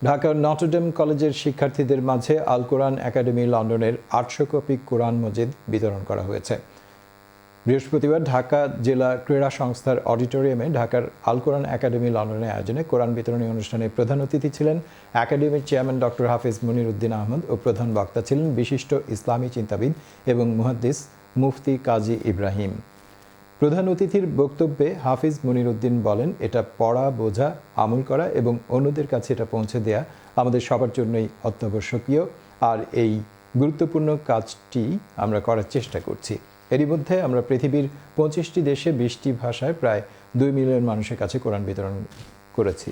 ঢাকার নটরডেম কলেজের শিক্ষার্থীদের মাঝে আল কোরআন একাডেমি লন্ডনের ৮০০ কপি কোরআন মজিদ বিতরণ করা হয়েছে। বৃহস্পতিবার ঢাকা জেলা ক্রীড়া সংস্থার অডিটোরিয়ামে ঢাকার আল কোরআন একাডেমি লন্ডনের আয়োজনে কোরআন বিতরণী অনুষ্ঠানে প্রধান অতিথি ছিলেন একাডেমির চেয়ারম্যান ডক্টর হাফিজ মনিরউদ্দিন আহমদ ও প্রধান বক্তা ছিলেন বিশিষ্ট ইসলামী চিন্তাবিদ এবং মুহাদ্দিস মুফতি কাজী ইব্রাহিম। প্রধান অতিথির বক্তব্যে হাফিজ মনিরউদ্দিন বলেন, এটা পড়া, বোঝা, আমল করা এবং অন্যদের কাছে এটা পৌঁছে দেয়া আমাদের সবার জন্যই অত্যাবশ্যকীয়, আর এই গুরুত্বপূর্ণ কাজটি আমরা করার চেষ্টা করছি। এরই মধ্যে আমরা পৃথিবীর 25টি দেশে 20টি ভাষায় প্রায় 2 মিলিয়ন মানুষের কাছে কোরআন বিতরণ করেছি।